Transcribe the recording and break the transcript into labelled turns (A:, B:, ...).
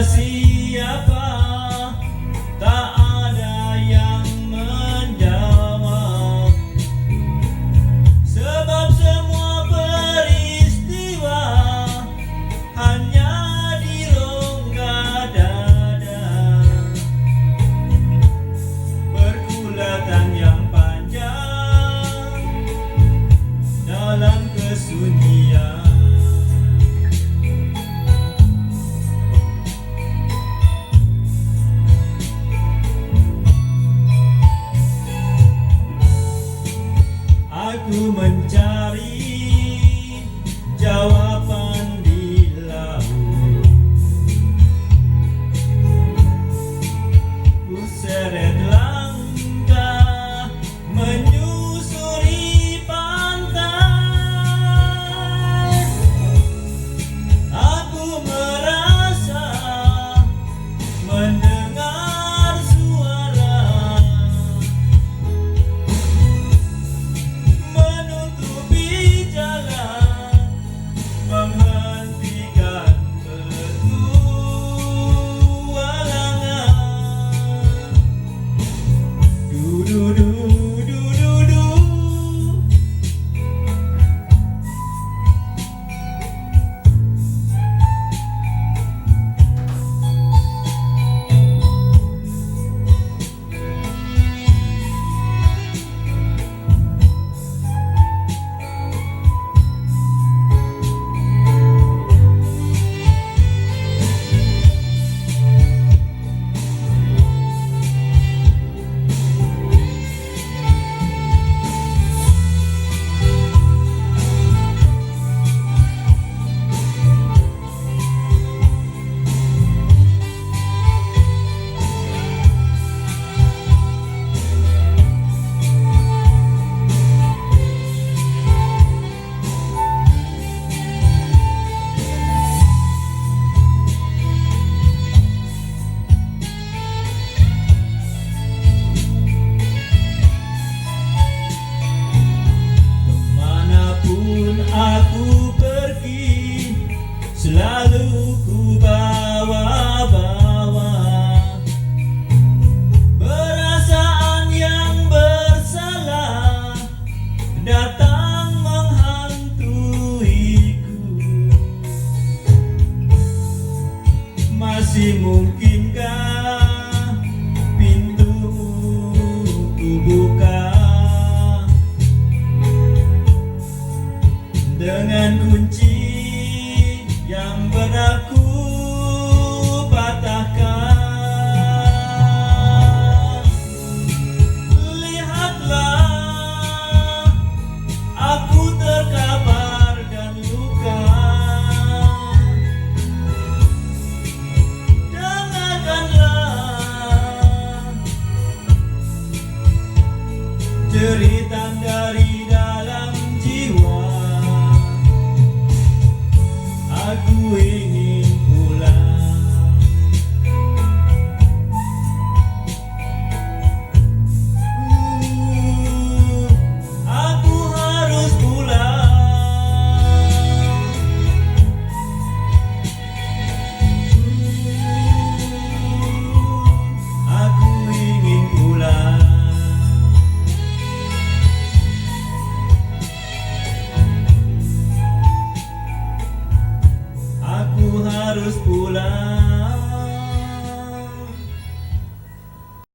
A: siapa? Tak ada yang menjawab, sebab semua peristiwa hanya di rongga dada. Pergulatan yang panjang dalam kesunyian. Aku mencari jawaban di laut. Ku seret langkah menyusuri pantai. Aku merasa mendengar suara menutupi jalan, menghentikan petualangan. Du du du du du du. Aku pergi, selalu ku bawa-bawa perasaan yang bersalah datang menghantuiku. Masih mungkinkah pintu ku buka dengan kunci yang pernah ku patahkan? Lihatlah, aku terkapar dan luka. Dengarkanlah cerita dari dalam jiwa. Aku ingin pulang. Aku harus pulang. Aku ingin pulang. Aku harus pulang.